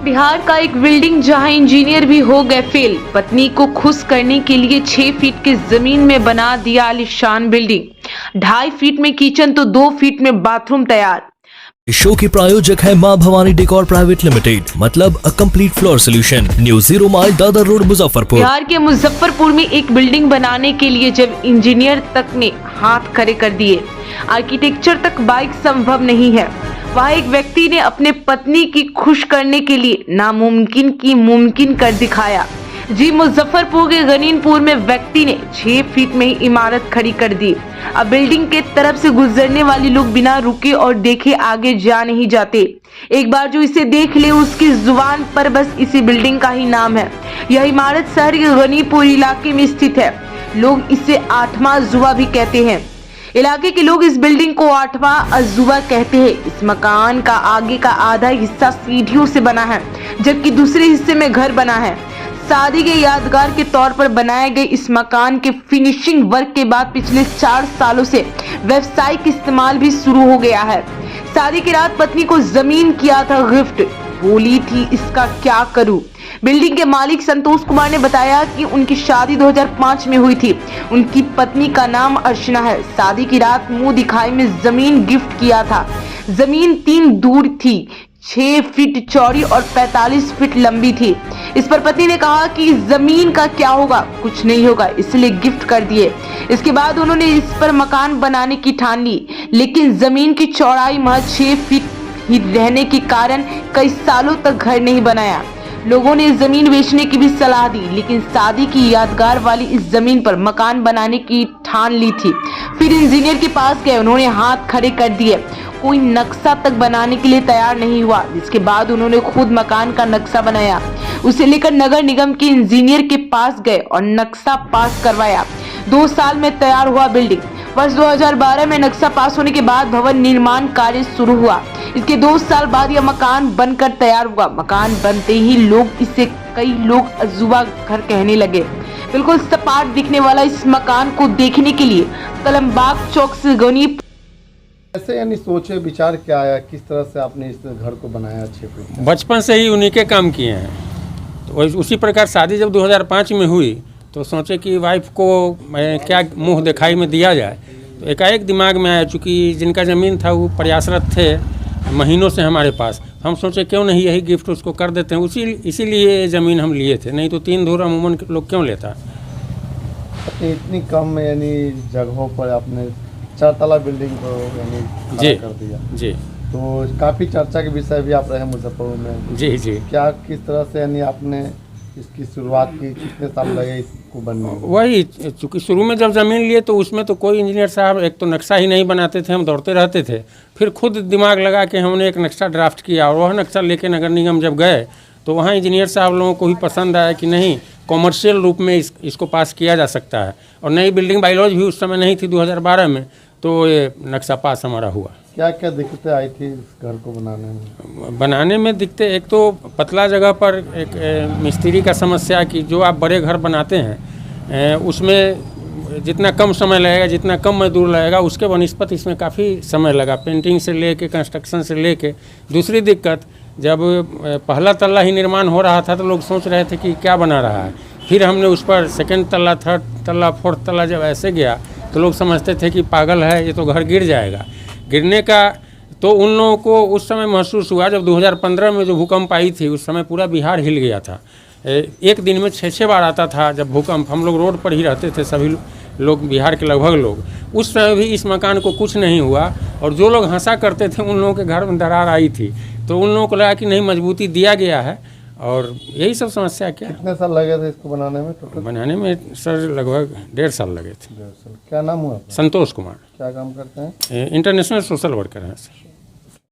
बिहार का एक बिल्डिंग जहां इंजीनियर भी हो गए फेल। पत्नी को खुश करने के लिए 6 फीट की जमीन में बना दिया आलीशान बिल्डिंग। 2.5 फीट में किचन तो 2 फीट में बाथरूम तैयार। इस शो के प्रायोजक है मां भवानी डेकोर प्राइवेट लिमिटेड, मतलब a complete floor solution, new 0 mile Dadar road, Muzaffarpur. Bihar के मुजफ्फरपुर में एक बिल्डिंग बनाने के लिए जब इंजीनियर तक ने हाथ खड़े कर दिए, आर्किटेक्चर तक बाइक संभव नहीं है, वहाँ एक व्यक्ति ने अपने पत्नी की खुश करने के लिए नामुमकिन की मुमकिन कर दिखाया। जी, मुजफ्फरपुर के गनीनपुर में व्यक्ति ने 6 फीट में ही इमारत खड़ी कर दी। अब बिल्डिंग के तरफ से गुजरने वाले लोग बिना रुके और देखे आगे जा नहीं जाते। एक बार जो इसे देख ले उसकी जुबान पर बस इसी बिल्डिंग का ही नाम है। यह इमारत शहर के गनीपुर इलाके में स्थित है। लोग इसे 8वां अजूबा भी कहते हैं। इलाके के लोग इस बिल्डिंग को 8वां अजूबा कहते हैं। इस मकान का आगे का आधा हिस्सा सीढ़ियों से बना है, जबकि दूसरे हिस्से में घर बना है। शादी के यादगार के तौर पर बनाए गए इस मकान के फिनिशिंग वर्क के बाद पिछले 4 सालों से व्यावसायिक इस्तेमाल भी शुरू हो गया है। शादी की रात पत्नी को जमीन किया था गिफ्ट, बोली थी इसका क्या करूं। बिल्डिंग के मालिक संतोष कुमार ने बताया कि उनकी शादी 2005 में हुई थी। उनकी पत्नी का नाम अर्चना है। शादी की रात मुंह दिखाई में जमीन गिफ्ट किया था। जमीन 3 दूर थी, 6 फीट चौड़ी और 45 फीट लंबी थी। इस पर पति ने कहा कि इस जमीन का क्या होगा, कुछ नहीं होगा, इसलिए गिफ्ट कर दिए। इसके बाद उन्होंने इस पर मकान बनाने की ठान ली, लेकिन जमीन की चौड़ाई महज 6 फीट ही रहने के कारण कई सालों तक घर नहीं बनाया। लोगों ने जमीन बेचने की भी सलाह दी, लेकिन शादी की यादगार वाली इस जमीन पर मकान बनाने की ठान ली थी। फिर इंजीनियर के पास गए, उन्होंने हाथ खड़े कर दिए। कोई नक्शा तक बनाने के लिए तैयार नहीं हुआ, जिसके बाद उन्होंने खुद मकान का नक्शा बनाया। उसे लेकर नगर निगम के इंजीनियर के पास गए और नक्शा पास करवाया। 2 साल में तैयार हुआ बिल्डिंग। वर्ष 2012 में नक्शा पास होने के बाद भवन निर्माण कार्य शुरू हुआ। इसके 2 साल बाद यह मकान बनकर तैयार हुआ। मकान बनते ही लोग कई लोग अजूबा घर कहने लगे। बिल्कुल सपाट दिखने वाला इस मकान को देखने के लिए कलमबाग चौक से गनी ऐसे यानी सोचे विचार क्या आया, किस तरह से आपने इस घर को बनाया? 6 फीट बचपन से ही उन्हीं के काम किए हैं। तो उसी प्रकार शादी जब 2005 में हुई तो सोचे कि वाइफ को क्या मुंह दिखाई में दिया जाए। तो एकाएक दिमाग में आया, चूँकि जिनका ज़मीन था वो प्रयासरत थे महीनों से हमारे पास। हम सोचे क्यों नहीं यही गिफ्ट उसको कर देते हैं। इसीलिए ज़मीन हम लिए थे, नहीं तो 3 धूर अमूमन लोग क्यों लेता। इतनी कम यानी जगहों पर आपने 4 तला बिल्डिंग को यानी खड़ा कर दिया। जी, तो काफ़ी चर्चा के विषय भी आप रहे मुजफ्फरपुर में। जी जी, क्या किस तरह से यानी आपने इसकी शुरुआत की, कितने साल लगे इसको बनने में? वही, चूँकि शुरू में जब ज़मीन लिए तो उसमें तो कोई इंजीनियर साहब एक तो नक्शा ही नहीं बनाते थे, हम दौड़ते रहते थे। फिर खुद दिमाग लगा के हमने एक नक्शा ड्राफ्ट किया और वह नक्शा लेके नगर निगम जब गए तो वहाँ इंजीनियर साहब लोगों को भी पसंद आया कि नहीं, कॉमर्शियल रूप में इसको पास किया जा सकता है। और नई बिल्डिंग बाइलॉज भी उस समय नहीं थी 2012 में, तो ये नक्शा पास हमारा हुआ। क्या क्या दिक्कतें आई थी इस घर को बनाने में? दिक्कतें एक तो पतला जगह पर एक मिस्त्री का समस्या कि जो आप बड़े घर बनाते हैं उसमें जितना कम समय लगेगा, जितना कम मजदूर लगेगा, उसके बनिस्पत इसमें काफ़ी समय लगा, पेंटिंग से लेके कंस्ट्रक्शन से लेके। दूसरी दिक्कत, जब पहला तल्ला ही निर्माण हो रहा था तो लोग सोच रहे थे कि क्या बना रहा है। फिर हमने उस पर 2nd तल्ला, 3rd तल्ला, 4th तल्ला जब ऐसे गया तो लोग समझते थे कि पागल है, ये तो घर गिर जाएगा। गिरने का तो उन लोगों को उस समय महसूस हुआ जब 2015 में जो भूकंप आई थी, उस समय पूरा बिहार हिल गया था। एक दिन में 6 बार आता था जब भूकंप। हम लोग रोड पर ही रहते थे, सभी लोग, बिहार के लगभग लोग। उस समय भी इस मकान को कुछ नहीं हुआ और जो लोग हंसा करते थे उन लोगों के घर में दरार आई थी, तो उन लोगों को लगा कि नहीं, मजबूती दिया गया है। और यही सब समस्या। क्या कितने साल लगे थे इसको बनाने में? टोटल बनाने में सर लगभग 1.5 साल लगे थे। 1.5 साल। क्या नाम हुआ? संतोष कुमार। क्या काम करते हैं? इंटरनेशनल सोशल वर्कर हैं सर।